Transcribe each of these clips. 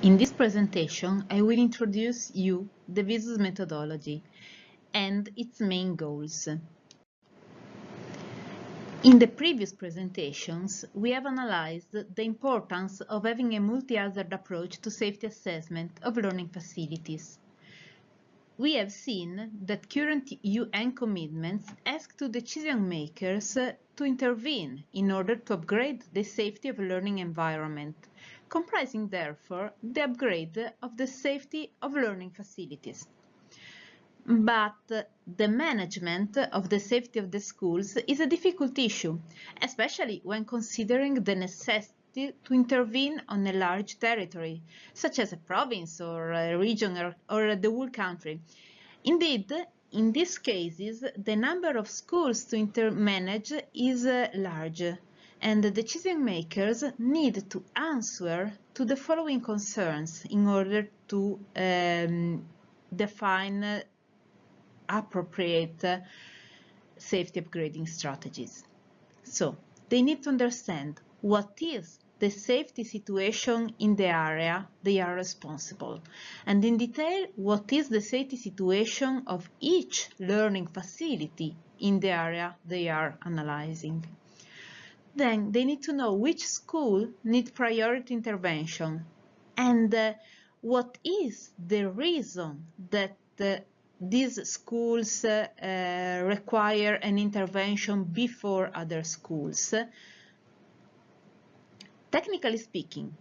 In this presentation, I will introduce you the VISUS methodology and its main goals. In the previous presentations, we have analyzed the importance of having a multi-hazard approach to safety assessment of learning facilities. We have seen that current UN commitments ask to decision makers to intervene in order to upgrade the safety of learning environment, comprising therefore the upgrade of the safety of learning facilities. But the management of the safety of the schools is a difficult issue, especially when considering the necessity to intervene on a large territory, such as a province or a region or the whole country. Indeed, in these cases, the number of schools to manage is large, and the decision makers need to answer to the following concerns in order to define appropriate safety upgrading strategies. So, they need to understand what is the safety situation in the area they are responsible, and in detail what is the safety situation of each learning facility in the area they are analyzing. Then they need to know which school needs priority intervention and what is the reason that these schools require an intervention before other schools. Technically speaking,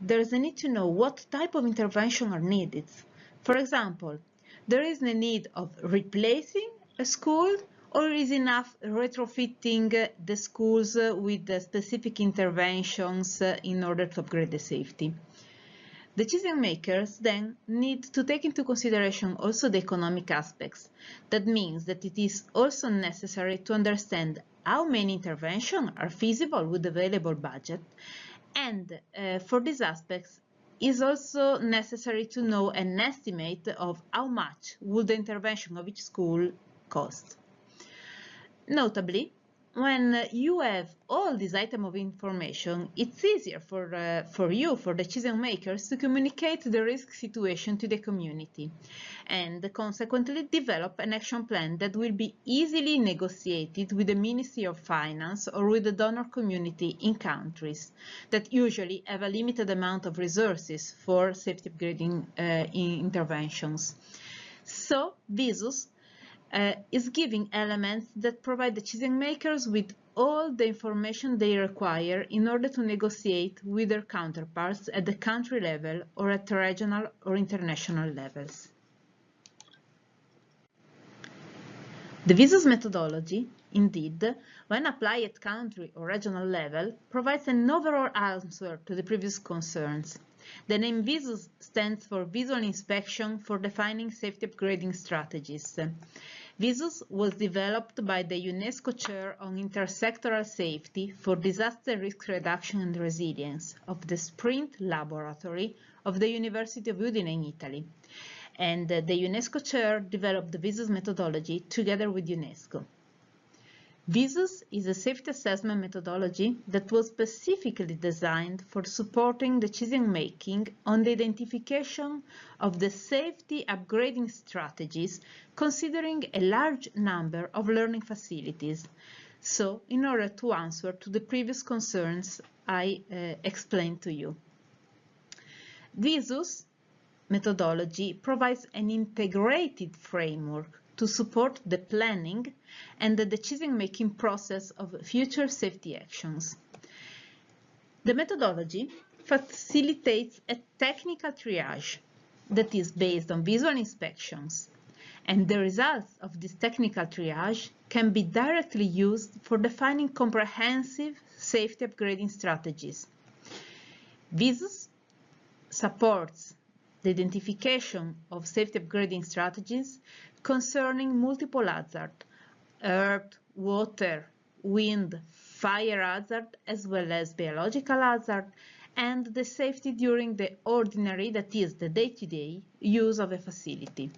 there is a need to know what type of intervention are needed. For example, there is a need of replacing a school, or is enough retrofitting the schools with specific interventions in order to upgrade the safety. Decision makers then need to take into consideration also the economic aspects. That means that it is also necessary to understand how many interventions are feasible with available budget, and for these aspects is also necessary to know an estimate of how much would the intervention of each school cost. Notably, when you have all these items of information, it's easier for decision makers to communicate the risk situation to the community and consequently develop an action plan that will be easily negotiated with the Ministry of Finance or with the donor community in countries that usually have a limited amount of resources for safety upgrading interventions. So, VISUS is giving elements that provide decision makers with all the information they require in order to negotiate with their counterparts at the country level or at the regional or international levels. The VISUS methodology, indeed, when applied at country or regional level, provides an overall answer to the previous concerns. The name VISUS stands for Visual Inspection for Defining Safety Upgrading Strategies. VISUS was developed by the UNESCO Chair on Intersectoral Safety for Disaster Risk Reduction and Resilience of the Sprint Laboratory of the University of Udine in Italy. And the UNESCO Chair developed the VISUS methodology together with UNESCO. VISUS is a safety assessment methodology that was specifically designed for supporting decision-making on the identification of the safety upgrading strategies considering a large number of learning facilities. So, in order to answer to the previous concerns I explained to you. VISUS methodology provides an integrated framework to support the planning and the decision-making process of future safety actions. The methodology facilitates a technical triage that is based on visual inspections, and the results of this technical triage can be directly used for defining comprehensive safety upgrading strategies. VISUS supports the identification of safety upgrading strategies concerning multiple hazards, earth, water, wind, fire hazard, as well as biological hazard, and the safety during the ordinary, that is, the day-to-day use of a facility.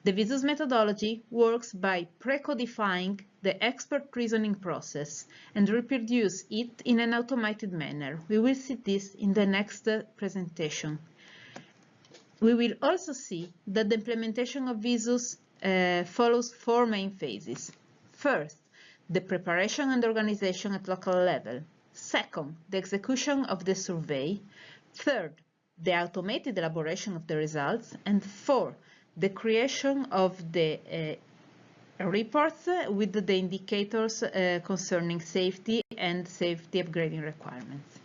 The VISUS methodology works by pre-codifying the expert reasoning process and reproduce it in an automated manner. We will see this in the next presentation. We will also see that the implementation of VISUS follows four main phases. First, the preparation and organization at local level. Second, the execution of the survey. Third, the automated elaboration of the results. And fourth, the creation of the reports with the indicators concerning safety and safety upgrading requirements.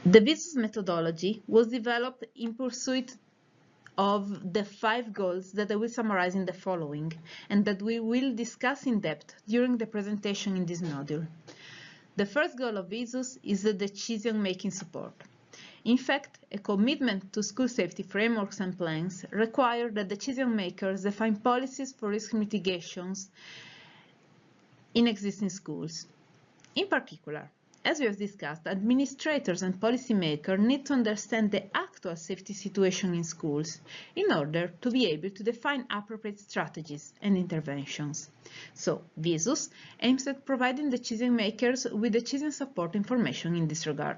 The VISUS methodology was developed in pursuit of the 5 goals that I will summarize in the following, and that we will discuss in depth during the presentation in this module. The first goal of VISUS is the decision-making support. In fact, a commitment to school safety frameworks and plans require that decision makers define policies for risk mitigations in existing schools. In particular, as we have discussed, administrators and policymakers need to understand the actual safety situation in schools in order to be able to define appropriate strategies and interventions. So, VISUS aims at providing decision makers with decision support information in this regard.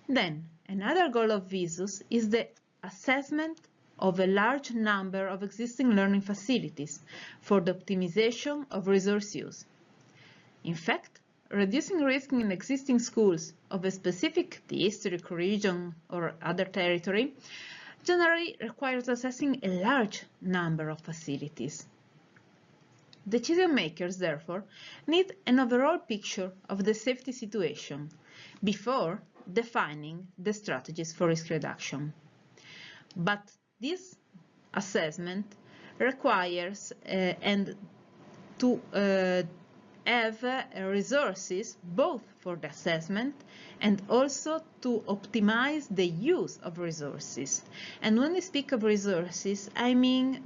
Then, another goal of VISUS is the assessment of a large number of existing learning facilities for the optimization of resource use. In fact, reducing risk in existing schools of a specific district, region, or other territory generally requires assessing a large number of facilities. Decision makers, therefore, need an overall picture of the safety situation before defining the strategies for risk reduction. But this assessment requires have resources both for the assessment and also to optimize the use of resources. And when we speak of resources, I mean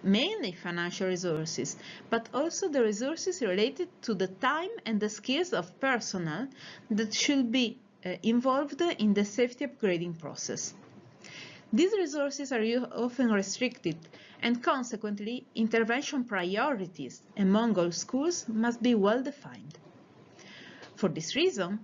mainly financial resources, but also the resources related to the time and the skills of personnel that should be involved in the safety upgrading process. These resources are often restricted, and consequently, intervention priorities among all schools must be well defined. For this reason,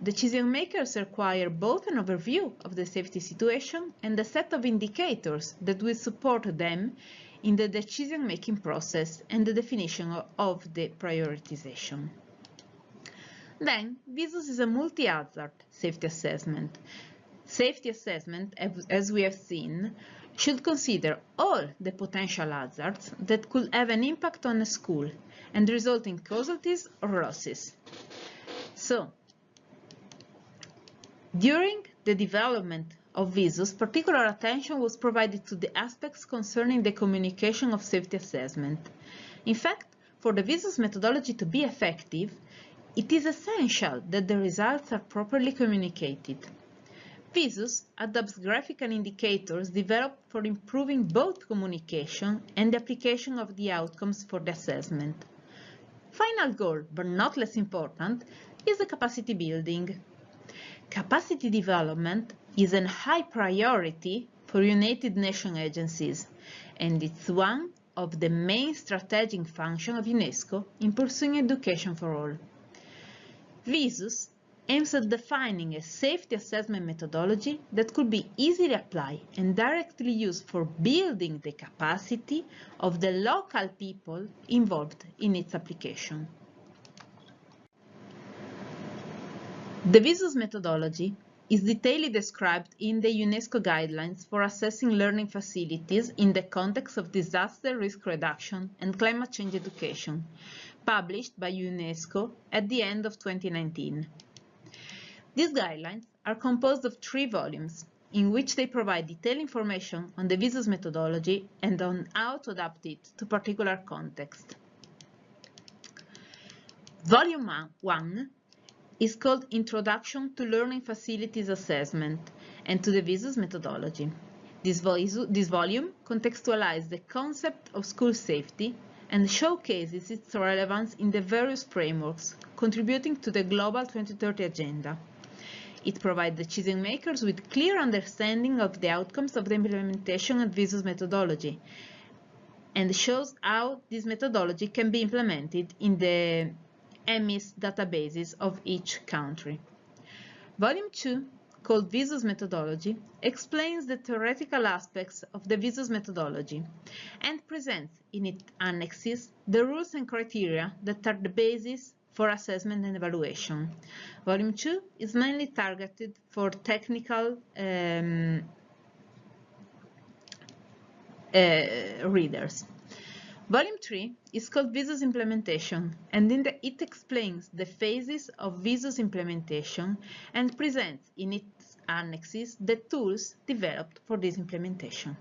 decision makers require both an overview of the safety situation and a set of indicators that will support them in the decision-making process and the definition of the prioritization. Then, VISUS is a multi-hazard safety assessment. Safety assessment, as we have seen, should consider all the potential hazards that could have an impact on a school and result in casualties or losses. So, during the development of VISUS, particular attention was provided to the aspects concerning the communication of safety assessment. In fact, for the VISUS methodology to be effective, it is essential that the results are properly communicated. VISUS adopts graphical indicators developed for improving both communication and the application of the outcomes for the assessment. Final goal, but not less important, is the capacity building. Capacity development is a high priority for United Nations agencies, and it's one of the main strategic functions of UNESCO in pursuing education for all. VISUS aims at defining a safety assessment methodology that could be easily applied and directly used for building the capacity of the local people involved in its application. The VISUS methodology is detailedly described in the UNESCO guidelines for assessing learning facilities in the context of disaster risk reduction and climate change education, published by UNESCO at the end of 2019. These guidelines are composed of 3 volumes, in which they provide detailed information on the VISUS methodology and on how to adapt it to particular context. Volume 1 is called Introduction to Learning Facilities Assessment and to the VISUS methodology. This volume contextualizes the concept of school safety and showcases its relevance in the various frameworks contributing to the Global 2030 Agenda. It provides decision makers with clear understanding of the outcomes of the implementation of VISUS methodology and shows how this methodology can be implemented in the EMIS databases of each country. Volume 2, called VISUS methodology, explains the theoretical aspects of the VISUS methodology and presents in its annexes the rules and criteria that are the basis for assessment and evaluation. Volume 2 is mainly targeted for technical readers. Volume 3 is called VISUS implementation, and it explains the phases of VISUS implementation and presents in its annexes the tools developed for this implementation.